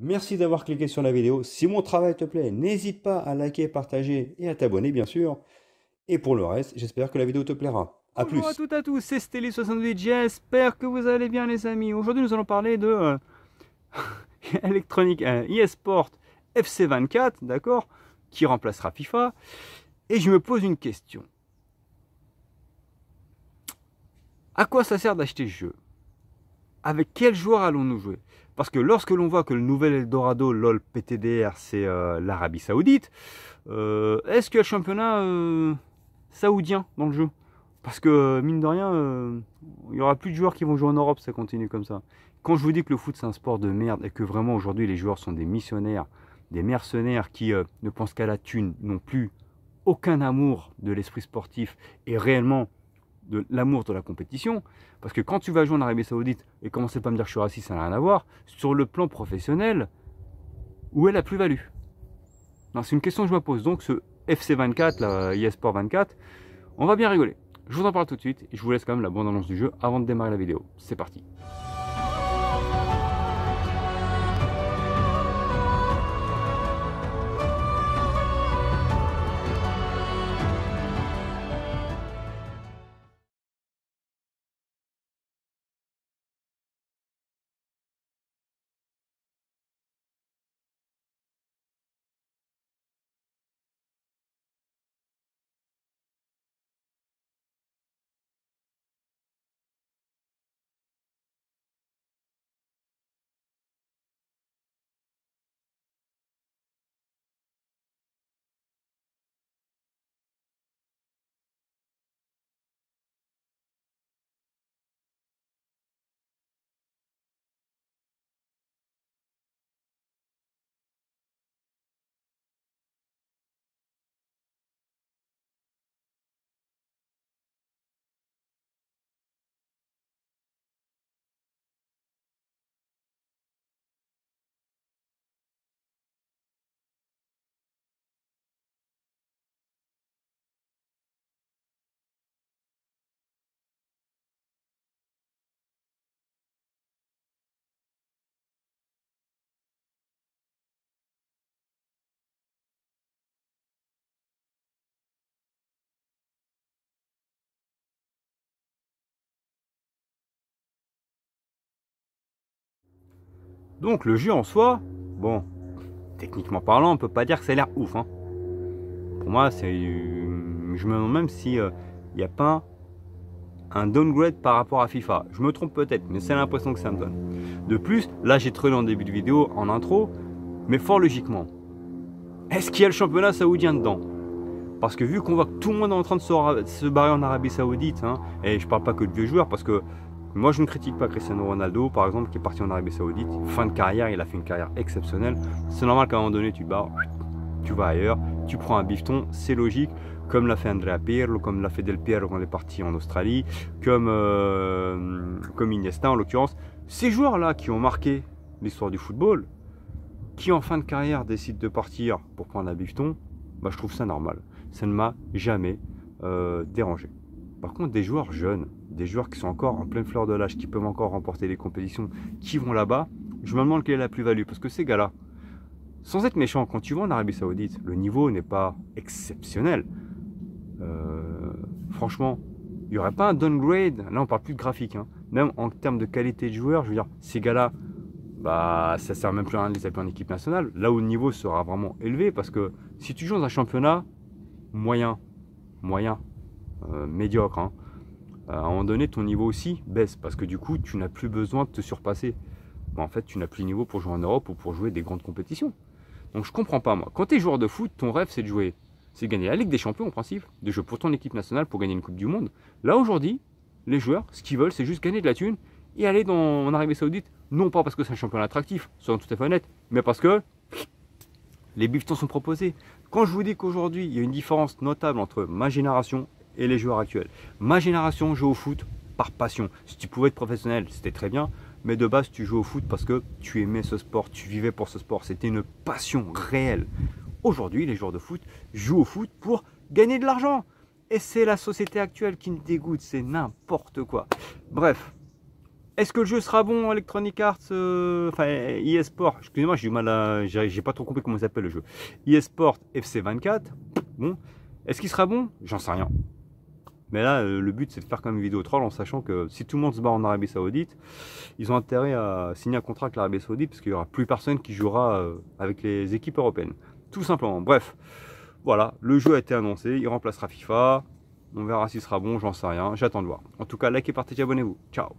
Merci d'avoir cliqué sur la vidéo. Si mon travail te plaît, n'hésite pas à liker, partager et à t'abonner, bien sûr. Et pour le reste, j'espère que la vidéo te plaira. A Bonjour à plus. toutes et à tous, c'est Stelly68, j'espère que vous allez bien les amis. Aujourd'hui nous allons parler de Electronic eSport FC24, d'accord, qui remplacera FIFA. Et je me pose une question. À quoi ça sert d'acheter ce jeu? Avec quel joueur allons-nous jouer? Parce que lorsque l'on voit que le nouvel Eldorado LOL PTDR c'est l'Arabie Saoudite, est-ce qu'il y a le championnat saoudien dans le jeu? Parce que mine de rien, il n'y aura plus de joueurs qui vont jouer en Europe si ça continue comme ça. Quand je vous dis que le foot c'est un sport de merde et que vraiment aujourd'hui les joueurs sont des missionnaires, des mercenaires qui ne pensent qu'à la thune, n'ont plus aucun amour de l'esprit sportif et réellement de l'amour de la compétition, parce que quand tu vas jouer en Arabie Saoudite, et commencez pas à me dire que je suis raciste, ça n'a rien à voir, sur le plan professionnel, où est la plus-value? Non, c'est une question que je me pose. Donc ce FC24, la eSport 24, on va bien rigoler. Je vous en parle tout de suite, et je vous laisse quand même la bande-annonce du jeu avant de démarrer la vidéo. C'est parti. Donc le jeu en soi, bon, techniquement parlant, on peut pas dire que ça a l'air ouf. Hein. Pour moi, je me demande même si il n'y a pas un downgrade par rapport à FIFA. Je me trompe peut-être, mais c'est l'impression que ça me donne. De plus, là j'ai trouvé en début de vidéo, en intro, mais fort logiquement, est-ce qu'il y a le championnat saoudien dedans? Parce que vu qu'on voit que tout le monde est en train de se barrer en Arabie Saoudite, hein, et je parle pas que de vieux joueurs, parce que moi je ne critique pas Cristiano Ronaldo, par exemple, qui est parti en Arabie Saoudite, fin de carrière, il a fait une carrière exceptionnelle. C'est normal qu'à un moment donné tu te barres, tu vas ailleurs, tu prends un bifton, c'est logique, comme l'a fait Andrea Pirlo, comme l'a fait Del Piero quand il est parti en Australie, comme Iniesta en l'occurrence. Ces joueurs-là qui ont marqué l'histoire du football, qui en fin de carrière décident de partir pour prendre un bifton, bah, je trouve ça normal. Ça ne m'a jamais dérangé. Par contre, des joueurs jeunes, des joueurs qui sont encore en pleine fleur de l'âge, qui peuvent encore remporter des compétitions, qui vont là-bas, je me demande quelle est la plus-value. Parce que ces gars-là, sans être méchant, quand tu vas en Arabie Saoudite, le niveau n'est pas exceptionnel. Franchement, il n'y aurait pas un downgrade. Là, on parle plus de graphique. Hein. Même en termes de qualité de joueur, je veux dire, ces gars-là, bah, ça sert même plus à rien de les appeler en équipe nationale. Là où le niveau sera vraiment élevé, parce que si tu joues dans un championnat moyen, médiocre, hein, à un moment donné, ton niveau aussi baisse, parce que du coup, tu n'as plus besoin de te surpasser. Bah, en fait, tu n'as plus le niveau pour jouer en Europe ou pour jouer des grandes compétitions. Donc je comprends pas moi. Quand tu es joueur de foot, ton rêve c'est de jouer, c'est de gagner la Ligue des Champions en principe, de jouer pour ton équipe nationale pour gagner une Coupe du Monde. Là aujourd'hui, les joueurs, ce qu'ils veulent, c'est juste gagner de la thune et aller en Arabie Saoudite, non pas parce que c'est un championnat attractif, soyons tout à fait honnêtes, mais parce que les bifetons sont proposés. Quand je vous dis qu'aujourd'hui, il y a une différence notable entre ma génération et les joueurs actuels. Ma génération joue au foot par passion. Si tu pouvais être professionnel, c'était très bien. Mais de base, tu joues au foot parce que tu aimais ce sport, tu vivais pour ce sport. C'était une passion réelle. Aujourd'hui, les joueurs de foot jouent au foot pour gagner de l'argent. Et c'est la société actuelle qui me dégoûte, c'est n'importe quoi. Bref, Est-ce que le jeu sera bon Electronic Arts, enfin eSport, excusez-moi, j'ai du mal à, j'ai pas trop compris comment ça s'appelle le jeu. eSport FC24, bon, est-ce qu'il sera bon? J'en sais rien. Mais là, le but c'est de faire comme une vidéo troll en sachant que si tout le monde se bat en Arabie Saoudite, ils ont intérêt à signer un contrat avec l'Arabie Saoudite parce qu'il n'y aura plus personne qui jouera avec les équipes européennes. Tout simplement. Bref, voilà, le jeu a été annoncé, il remplacera FIFA. On verra s'il sera bon, j'en sais rien, j'attends de voir. En tout cas, likez, partagez, abonnez-vous. Ciao.